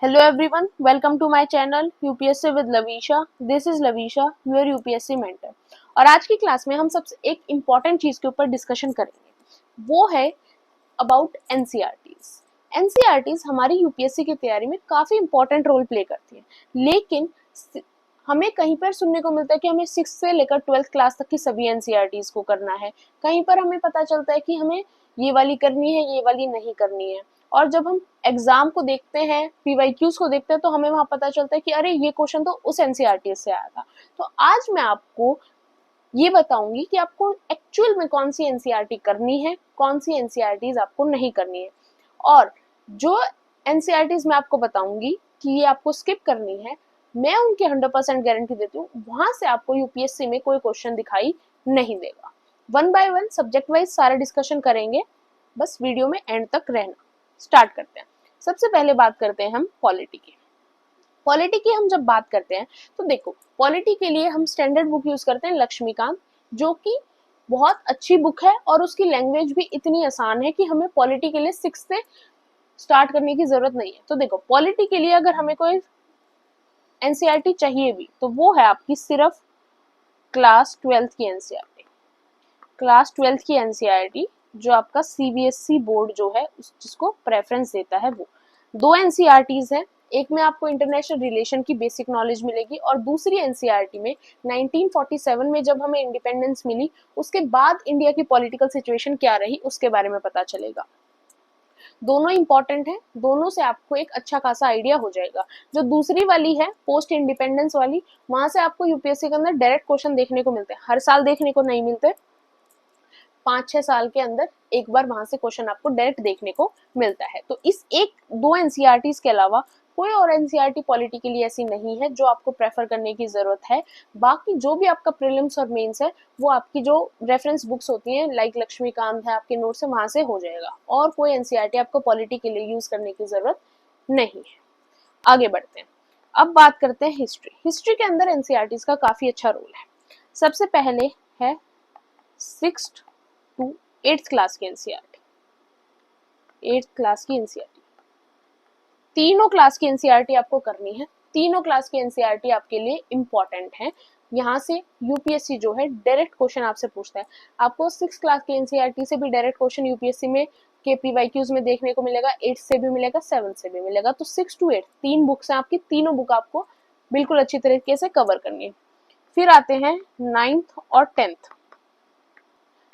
Hello everyone, welcome to my channel UPSC with Lavisha. This is Lavisha, your UPSC mentor. और आज की class में हम सबसे एक इम्पॉर्टेंट चीज के ऊपर डिस्कशन करेंगे, वो है अबाउट एनसीईआरटीज। एनसीईआरटीज हमारी यूपीएससी की तैयारी में काफी इम्पोर्टेंट रोल प्ले करती है, लेकिन हमें कहीं पर सुनने को मिलता है कि हमें 6th से लेकर 12th क्लास तक की सभी एनसीईआरटीज को करना है। कहीं पर हमें पता चलता है कि हमें ये वाली करनी है, ये वाली नहीं करनी है। और जब हम एग्जाम को देखते हैं, पीवाईक्यूज को देखते हैं, तो हमें वहां पता चलता है कि अरे ये क्वेश्चन तो उस एनसीईआरटी से आया था। तो आज मैं आपको ये बताऊंगी कि आपको एक्चुअल में कौन सी एनसीईआरटी करनी है, कौन सी एनसीईआरटीज आपको नहीं करनी है। और जो एनसीईआरटीज मैं आपको बताऊंगी कि ये आपको स्किप करनी है, मैं उनकी 100% गारंटी देती हूँ, वहां से आपको यूपीएससी में कोई क्वेश्चन दिखाई नहीं देगा। One by one subject wise सारा डिस्कशन करेंगे, बस वीडियो में एंड तक रहना। स्टार्ट करते हैं। सबसे पहले बात करते हैं हम पॉलिटी की। पॉलिटी की हम जब बात करते हैं तो देखो, पॉलिटी के लिए हम स्टैंडर्ड बुक यूज करते हैं लक्ष्मीकांत, जो कि बहुत अच्छी बुक है और उसकी लैंग्वेज भी इतनी आसान है कि हमें पॉलिटी के लिए 6 से स्टार्ट करने की जरूरत नहीं है। तो देखो, पॉलिटी के लिए अगर हमें कोई एनसीईआरटी चाहिए भी तो वो है आपकी सिर्फ क्लास 12th की एनसीईआरटी। क्लास 12th की एनसीईआरटी जो आपका सीबीएसई बोर्ड जो है जिसको प्रेफरेंस देता है, वो दो एनसीईआरटीज है। एक में आपको इंटरनेशनल रिलेशन की बेसिक नॉलेज मिलेगी और दूसरी एनसीईआरटी में 1947 में जब हमें इंडिपेंडेंस मिली उसके बाद इंडिया की पॉलिटिकल सिचुएशन क्या रही उसके बारे में पता चलेगा। दोनों इंपॉर्टेंट है, दोनों से आपको एक अच्छा खासा आइडिया हो जाएगा। जो दूसरी वाली है पोस्ट इंडिपेंडेंस वाली, वहां से आपको यूपीएससी के अंदर डायरेक्ट क्वेश्चन देखने को मिलते हैं, हर साल देखने को नहीं मिलते, 5-6 साल के अंदर एक बार वहां से क्वेश्चन आपको डायरेक्ट देखने को मिलता है। तो इस एक दो एनसीईआरटीज के अलावा कोई और एनसीईआरटी पॉलिटी के लिए ऐसी नहीं है जो आपको प्रेफर करने की जरूरत है। बाकी जो भी आपका प्रीलिम्स और मेंस है वो आपकी जो रेफरेंस बुक्स होती हैं लाइक लक्ष्मीकांत है, आपके नोट्स है, वहां से हो जाएगा। और कोई एनसीईआरटी आपको पॉलिटी के लिए यूज करने की जरूरत नहीं है। आगे बढ़ते हैं। अब बात करते हैं हिस्ट्री। हिस्ट्री के अंदर एनसीईआरटीज का काफी अच्छा रोल है। सबसे पहले है 6th टू 8th क्लास की एनसीईआरटी। 8th क्लास की एनसीईआरटी, तीनों क्लास की एनसीईआरटी आपको करनी है। तीनों क्लास की एनसीईआरटी आपके लिए इंपॉर्टेंट है। यहाँ से यूपीएससी जो है डायरेक्ट क्वेश्चन आपसे पूछता है। आपको 6th क्लास की एनसीईआरटी से भी डायरेक्ट क्वेश्चन यूपीएससी में के पीवाईक्यूज में देखने को मिलेगा, 8th से भी मिलेगा, 7th से भी मिलेगा। तो 6 to 8 तीन बुक्स हैं आपकी, तीनों बुक आपको बिल्कुल अच्छी तरीके से कवर करनी है। फिर आते हैं 9th और 10th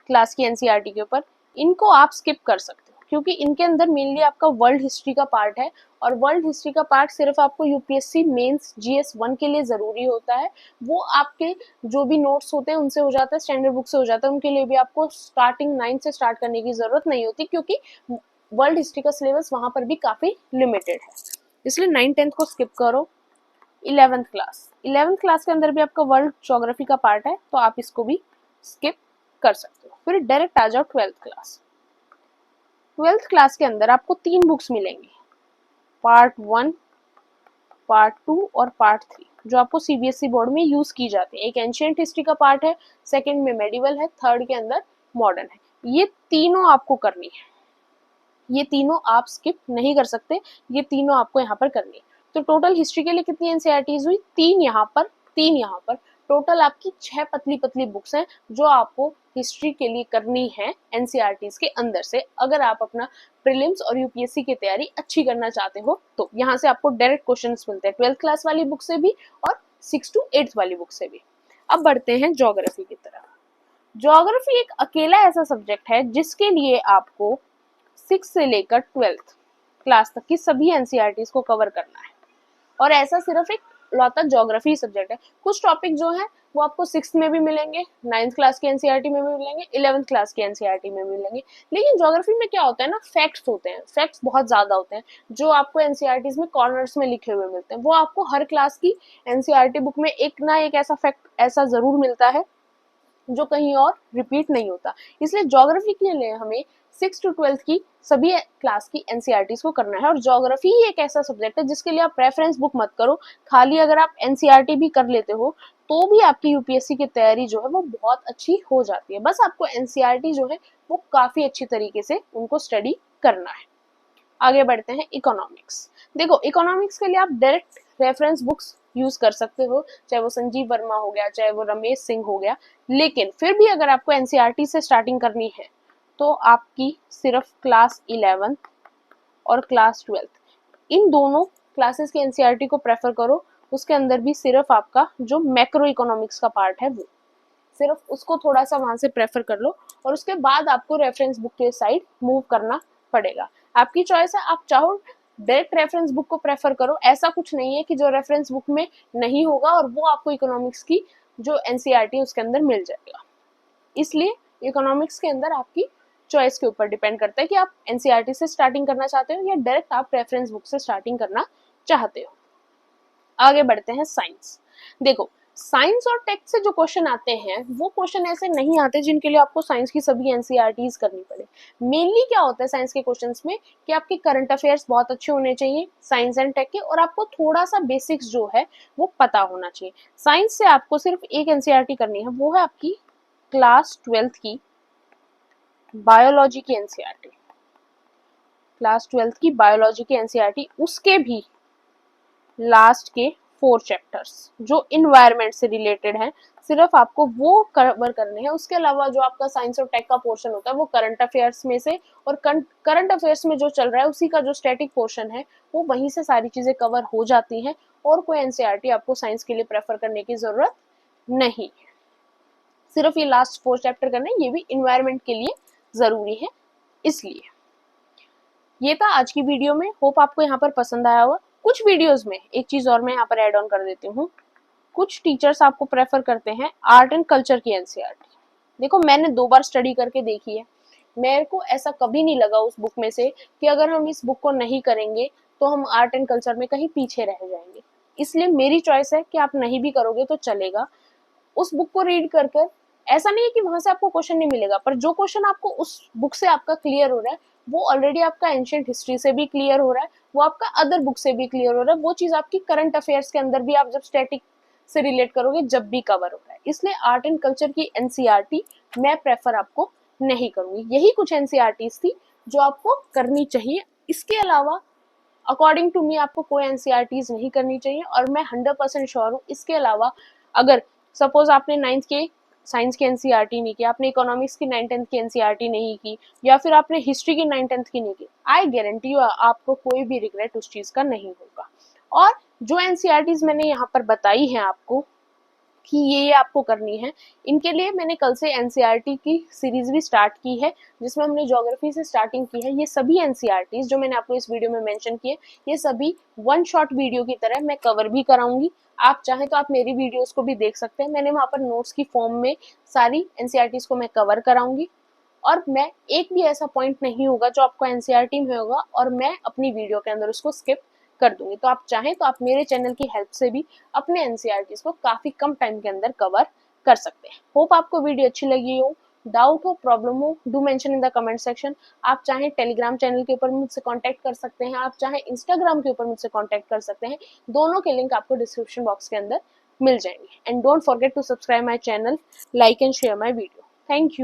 क्लास की एनसीईआरटी के ऊपर। इनको आप स्किप कर सकते हो क्योंकि इनके अंदर मेनली आपका वर्ल्ड हिस्ट्री का पार्ट है और वर्ल्ड हिस्ट्री का पार्ट सिर्फ आपको यूपीएससी मेंस जीएस 1 के लिए जरूरी होता है। वो आपके जो भी नोट्स होते हैं उनसे हो जाता है, स्टैंडर्ड बुक से हो जाता है, उनके लिए भी आपको स्टार्टिंग 9 से स्टार्ट करने की जरूरत नहीं होती क्योंकि वर्ल्ड हिस्ट्री का सिलेबस वहां पर भी काफी लिमिटेड है, इसलिए 9th-10th को स्किप करो। 11th क्लास के अंदर भी आपका वर्ल्ड ज्योग्राफी का पार्ट है तो आप इसको भी स्किप कर सकते हो। फिर डायरेक्ट आ जाओ 12th क्लास। 12th क्लास के अंदर आपको 3 बुक्स मिलेंगी, पार्ट 1, पार्ट 2 और पार्ट 3, जो आपको सीबीएसई बोर्ड में यूज की जाती है। एक एंशिएंट हिस्ट्री का पार्ट है, सेकंड में मेडिवल है, थर्ड के अंदर मॉडर्न है। ये तीनों आपको करनी है, ये तीनों आप स्किप नहीं कर सकते, ये तीनों आपको यहाँ पर करनी है। तो टोटल हिस्ट्री के लिए कितनी एनसीईआरटीज हुई? 3 यहाँ पर, 3 यहाँ पर, टोटल आपकी 6 पतली पतली बुक्स हैं जो आपको हिस्ट्री के लिए करनी है एनसीईआरटीज के अंदर से, अगर आप अपना प्रीलिम्स और यूपीएससी की तैयारी अच्छी करना चाहते हो। तो यहाँ से आपको डायरेक्ट क्वेश्चंस मिलते हैं 12th क्लास वाली बुक से भी और 6 to 8th वाली बुक से भी। अब बढ़ते हैं ज्योग्राफी की तरफ। ज्योग्राफी एक अकेला ऐसा सब्जेक्ट है जिसके लिए आपको 6 से लेकर 12th क्लास तक की सभी एनसीईआरटीज को कवर करना है और ऐसा सिर्फ एक लौता ज्योग्राफी सब्जेक्ट है। कुछ टॉपिक जो है वो आपको 6th में भी मिलेंगे, 9th क्लास की एनसीईआरटी में भी मिलेंगे, 11th क्लास की एनसीईआरटी में भी मिलेंगे। लेकिन ज्योग्राफी में क्या होता है ना, फैक्ट्स होते हैं, फैक्ट्स बहुत ज्यादा होते हैं जो आपको एनसीईआरटीज में कॉर्नर्स में लिखे हुए मिलते हैं। वो आपको हर क्लास की एनसीईआरटी बुक में एक ना एक ऐसा फैक्ट ऐसा जरूर मिलता है जो कहीं और रिपीट नहीं होता। इसलिए ज्योग्राफी के लिए हमें 6 to 12th की सभी क्लास की एनसीईआरटीज को करना है। और ज्योग्राफी ही एक ऐसा सब्जेक्ट है जिसके लिए आप रेफरेंस बुक मत करो, खाली अगर आप एनसीईआरटी भी कर लेते हो तो भी आपकी यूपीएससी की तैयारी जो है वो बहुत अच्छी हो जाती है। बस आपको एनसीईआरटी जो है वो काफी अच्छी तरीके से उनको स्टडी करना है। आगे बढ़ते हैं इकोनॉमिक्स। देखो इकोनॉमिक्स के लिए आप डायरेक्ट रेफरेंस बुक्स यूज कर सकते हो, चाहे वो संजीव वर्मा हो गया, चाहे वो रमेश सिंह हो गया, लेकिन फिर भी अगर आपको एनसीईआरटी से स्टार्टिंग करनी है तो आपकी सिर्फ क्लास 11 और क्लास 12 इन दोनों क्लासेस के एनसीईआरटी को प्रेफर करो। उसके अंदर भी सिर्फ आपका जो मैक्रो इकोनॉमिक्स का पार्ट है वो सिर्फ उसको थोड़ा सा वहां से प्रेफर कर लो, और उसके बाद आपको रेफरेंस बुक के साइड मूव करना पड़ेगा। आपकी चॉइस है, आप चाहो डायरेक्ट रेफरेंस बुक को प्रेफर करो, ऐसा कुछ नहीं है कि जो रेफरेंस बुक में नहीं होगा और वो आपको इकोनॉमिक्स की जो एनसीईआरटी उसके अंदर मिल जाएगा। इसलिए इकोनॉमिक्स के अंदर आपकी चॉइस के ऊपर डिपेंड करता है कि आप एनसीईआरटी से स्टार्टिंग करना चाहते हो या डायरेक्ट आप रेफरेंस बुक से स्टार्टिंग करना चाहते हो। आगे बढ़ते हैं साइंस। देखो साइंस और टेक से जो क्वेश्चन आते हैं वो क्वेश्चन ऐसे नहीं आते जिनके लिए आपको साइंस की सभी एनसीईआरटीज करनी पड़े। मेनली क्या होता है साइंस के क्वेश्चंस में कि आपके करंट अफेयर्स बहुत अच्छे होने चाहिए साइंस एंड टेक के, और आपको थोड़ा सा बेसिक्स जो है वो पता होना चाहिए। साइंस से आपको सिर्फ एक एनसीईआरटी करनी है, वो है आपकी क्लास 12 की बायोलॉजी की एनसीईआरटी। क्लास 12 की बायोलॉजी की एनसीईआरटी, उसके भी लास्ट के 4 चैप्टर्स जो इन्वायरमेंट से रिलेटेड हैं, सिर्फ आपको वो कवर करने हैं। उसके अलावा जो आपका साइंस और टेक का पोर्शन होता है वो करंट अफेयर्स में से, और करंट अफेयर्स में जो चल रहा है उसी का जो स्टैटिक पोर्शन है वो वहीं से सारी चीजें कवर हो जाती हैं, और कोई एनसीईआरटी आपको साइंस के लिए प्रेफर करने की जरूरत नहीं है। सिर्फ ये लास्ट 4 चैप्टर करने, ये भी इन्वायरमेंट के लिए जरूरी है। इसलिए ये था आज की वीडियो में, होप आपको यहाँ पर पसंद आया होगा। कुछ वीडियोस में एक चीज और मैं यहाँ पर ऐड ऑन कर देती हूँ, कुछ टीचर्स आपको प्रेफर करते हैं आर्ट एंड कल्चर की एनसीईआरटी। देखो मैंने 2 बार स्टडी करके देखी है, मेरे को ऐसा कभी नहीं लगा उस बुक में से कि अगर हम इस बुक को नहीं करेंगे तो हम आर्ट एंड कल्चर में कहीं पीछे रह जाएंगे। इसलिए मेरी चॉइस है कि आप नहीं भी करोगे तो चलेगा। उस बुक को रीड कर कर ऐसा नहीं है कि वहां से आपको क्वेश्चन नहीं मिलेगा, पर जो क्वेश्चन आपको उस बुक से आपका क्लियर हो रहा है वो ऑलरेडी आपका एंशियंट हिस्ट्री से भी क्लियर हो रहा है, वो आपका अदर बुक से भी क्लियर हो रहा है, वो चीज आपकी करंट अफेयर्स के अंदर भी आप जब स्टैटिक से रिलेट करोगे जब भी कवर हो रहा है। इसलिए आर्ट एंड कल्चर की एनसीईआरटी मैं प्रेफर आपको नहीं करूंगी। यही कुछ एनसीईआरटीज थी जो आपको करनी चाहिए। इसके अलावा अकॉर्डिंग टू मी आपको कोई एनसीईआरटीज नहीं करनी चाहिए, और मैं 100% श्योर हूँ इसके अलावा अगर सपोज आपने 9th के साइंस की एनसीईआरटी नहीं की, आपने इकोनॉमिक्स की 9th-10th की एनसीईआरटी नहीं की, या फिर आपने हिस्ट्री की 9th-10th की नहीं की, आई गारंटी यू आपको कोई भी रिग्रेट उस चीज का नहीं होगा। और जो एनसीईआरटीज मैंने यहाँ पर बताई हैं आपको कि ये आपको करनी है, इनके लिए मैंने कल से एनसीईआरटी की सीरीज भी स्टार्ट की है जिसमें हमने ज्योग्राफी से स्टार्टिंग की है। ये सभी एनसीईआरटीज जो मैंने आपको इस वीडियो में मेंशन किए, ये सभी वन शॉट वीडियो की तरह मैं कवर भी कराऊंगी। आप चाहें तो आप मेरी वीडियोस को भी देख सकते हैं, मैंने वहां पर नोट्स की फॉर्म में सारी एनसीईआरटीज को मैं कवर कराऊंगी, और मैं एक भी ऐसा पॉइंट नहीं होगा जो आपको एनसीईआरटी में होगा और मैं अपनी वीडियो के अंदर उसको स्किप कर दूंगी। तो आप चाहें तो आप मेरे चैनल की हेल्प से भी अपने एनसीईआरटीज को काफी कम टाइम के अंदर कवर कर सकते हैं। होप आपको वीडियो अच्छी लगी हो, डाउट हो, प्रॉब्लम हो, do mention in the comment section. आप चाहें टेलीग्राम चैनल के ऊपर मुझसे कांटेक्ट कर सकते हैं, आप चाहें इंस्टाग्राम के ऊपर मुझसे कांटेक्ट कर सकते हैं, दोनों के लिंक आपको डिस्क्रिप्शन बॉक्स के अंदर मिल जाएंगे। And don't forget to subscribe my channel, like and share my video. Thank you.